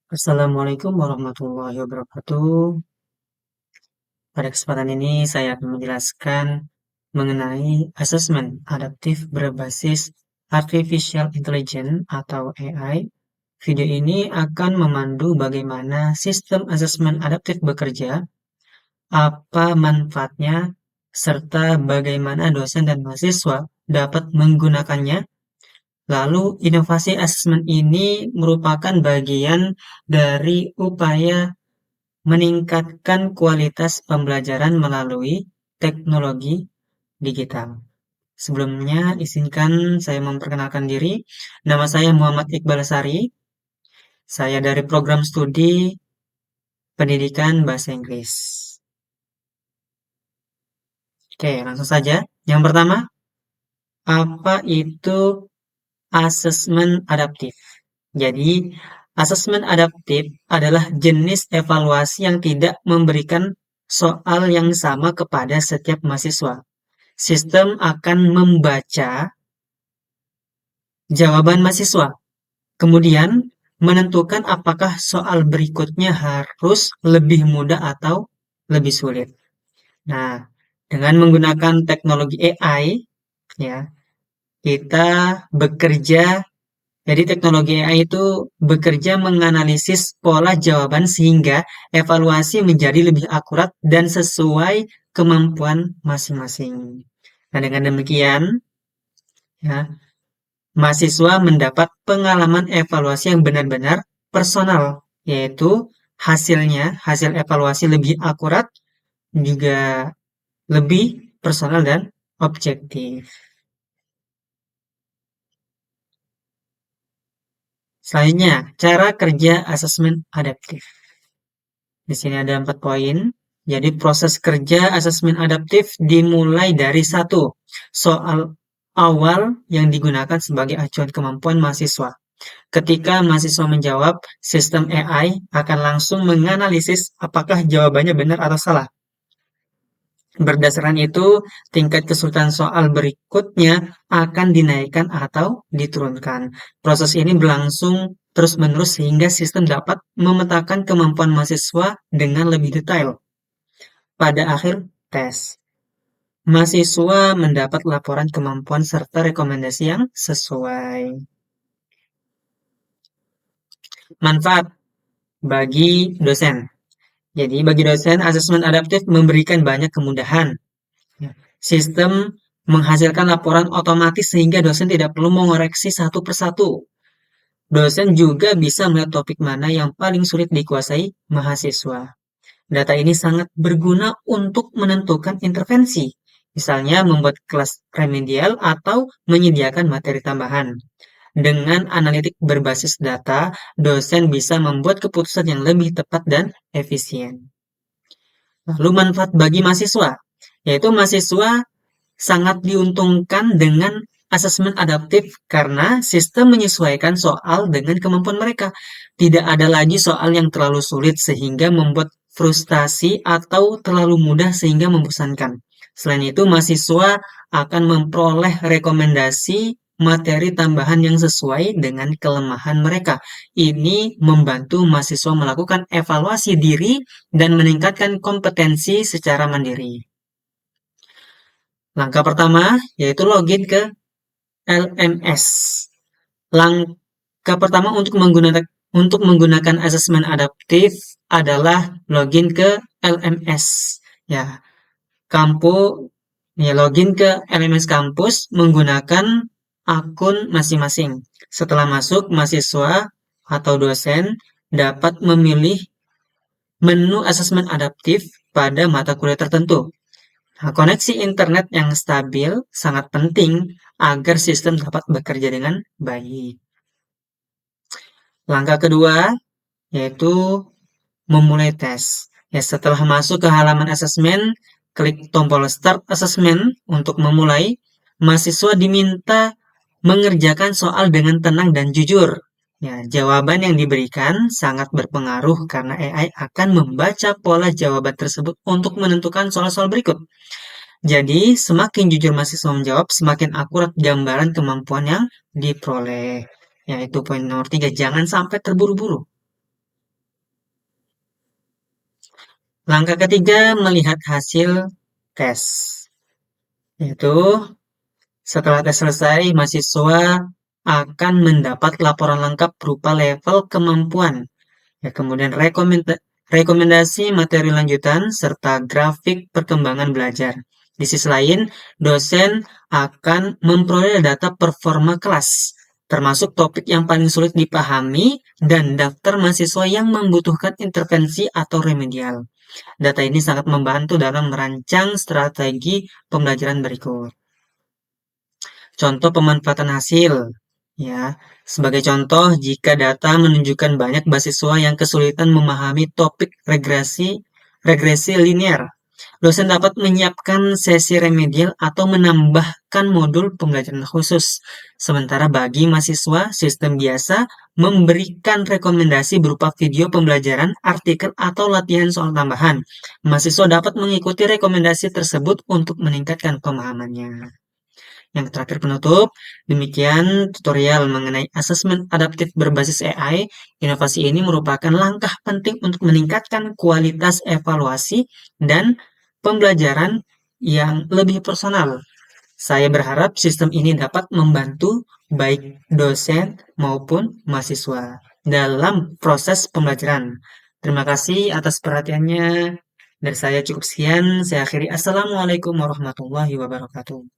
Assalamualaikum warahmatullahi wabarakatuh. Pada kesempatan ini saya akan menjelaskan mengenai asesmen adaptif berbasis Artificial Intelligence atau AI. Video ini akan memandu bagaimana sistem asesmen adaptif bekerja, apa manfaatnya, serta bagaimana dosen dan mahasiswa dapat menggunakannya. Lalu, inovasi asesmen ini merupakan bagian dari upaya meningkatkan kualitas pembelajaran melalui teknologi digital. Sebelumnya, izinkan saya memperkenalkan diri. Nama saya Muhammad Iqbal Sari. Saya dari program studi Pendidikan Bahasa Inggris. Oke, langsung saja. Yang pertama, apa itu asesmen adaptif? Jadi, asesmen adaptif adalah jenis evaluasi yang tidak memberikan soal yang sama kepada setiap mahasiswa. Sistem akan membaca jawaban mahasiswa, kemudian menentukan apakah soal berikutnya harus lebih mudah atau lebih sulit. Nah, dengan menggunakan teknologi AI, ya, kita bekerja. Jadi teknologi AI itu bekerja menganalisis pola jawaban sehingga evaluasi menjadi lebih akurat dan sesuai kemampuan masing-masing. Nah, dengan demikian, ya, mahasiswa mendapat pengalaman evaluasi yang benar-benar personal, yaitu hasil evaluasi lebih akurat, juga lebih personal dan objektif. Selanjutnya, cara kerja asesmen adaptif. Di sini ada 4 poin. Jadi proses kerja asesmen adaptif dimulai dari satu soal awal yang digunakan sebagai acuan kemampuan mahasiswa. Ketika mahasiswa menjawab, sistem AI akan langsung menganalisis apakah jawabannya benar atau salah. Berdasarkan itu, tingkat kesulitan soal berikutnya akan dinaikkan atau diturunkan. Proses ini berlangsung terus-menerus sehingga sistem dapat memetakan kemampuan mahasiswa dengan lebih detail. Pada akhir tes, mahasiswa mendapat laporan kemampuan serta rekomendasi yang sesuai. Manfaat bagi dosen. Jadi, bagi dosen, asesmen adaptif memberikan banyak kemudahan. Sistem menghasilkan laporan otomatis sehingga dosen tidak perlu mengoreksi satu persatu. Dosen juga bisa melihat topik mana yang paling sulit dikuasai mahasiswa. Data ini sangat berguna untuk menentukan intervensi, misalnya membuat kelas remedial atau menyediakan materi tambahan. Dengan analitik berbasis data, dosen bisa membuat keputusan yang lebih tepat dan efisien. Lalu manfaat bagi mahasiswa, yaitu mahasiswa sangat diuntungkan dengan asesmen adaptif karena sistem menyesuaikan soal dengan kemampuan mereka. Tidak ada lagi soal yang terlalu sulit sehingga membuat frustasi atau terlalu mudah sehingga membosankan. Selain itu, mahasiswa akan memperoleh rekomendasi materi tambahan yang sesuai dengan kelemahan mereka. Ini membantu mahasiswa melakukan evaluasi diri dan meningkatkan kompetensi secara mandiri. Langkah pertama yaitu login ke LMS. Langkah pertama untuk menggunakan asesmen adaptif adalah login ke LMS. Ya, login ke LMS kampus menggunakan akun masing-masing. Setelah masuk, mahasiswa atau dosen dapat memilih menu asesmen adaptif pada mata kuliah tertentu. Nah, koneksi internet yang stabil sangat penting agar sistem dapat bekerja dengan baik. Langkah kedua yaitu memulai tes. Ya, setelah masuk ke halaman asesmen, klik tombol Start Assessment untuk memulai. Mahasiswa diminta mengerjakan soal dengan tenang dan jujur. Ya, jawaban yang diberikan sangat berpengaruh karena AI akan membaca pola jawaban tersebut untuk menentukan soal-soal berikut. Jadi, semakin jujur mahasiswa menjawab, semakin akurat gambaran kemampuan yang diperoleh. Yaitu poin nomor 3, jangan sampai terburu-buru. Langkah ketiga, melihat hasil tes. Yaitu, setelah tes selesai, mahasiswa akan mendapat laporan lengkap berupa level kemampuan, ya, kemudian rekomendasi materi lanjutan, serta grafik perkembangan belajar. Di sisi lain, dosen akan memperoleh data performa kelas, termasuk topik yang paling sulit dipahami dan daftar mahasiswa yang membutuhkan intervensi atau remedial. Data ini sangat membantu dalam merancang strategi pembelajaran berikut. Contoh pemanfaatan hasil. Ya, sebagai contoh, jika data menunjukkan banyak mahasiswa yang kesulitan memahami topik regresi linear, dosen dapat menyiapkan sesi remedial atau menambahkan modul pembelajaran khusus. Sementara bagi mahasiswa, sistem biasa memberikan rekomendasi berupa video pembelajaran, artikel, atau latihan soal tambahan. Mahasiswa dapat mengikuti rekomendasi tersebut untuk meningkatkan pemahamannya. Yang terakhir penutup, demikian tutorial mengenai asesmen adaptif berbasis AI. Inovasi ini merupakan langkah penting untuk meningkatkan kualitas evaluasi dan pembelajaran yang lebih personal. Saya berharap sistem ini dapat membantu baik dosen maupun mahasiswa dalam proses pembelajaran. Terima kasih atas perhatiannya. Dari saya cukup sekian. Saya akhiri. Assalamualaikum warahmatullahi wabarakatuh.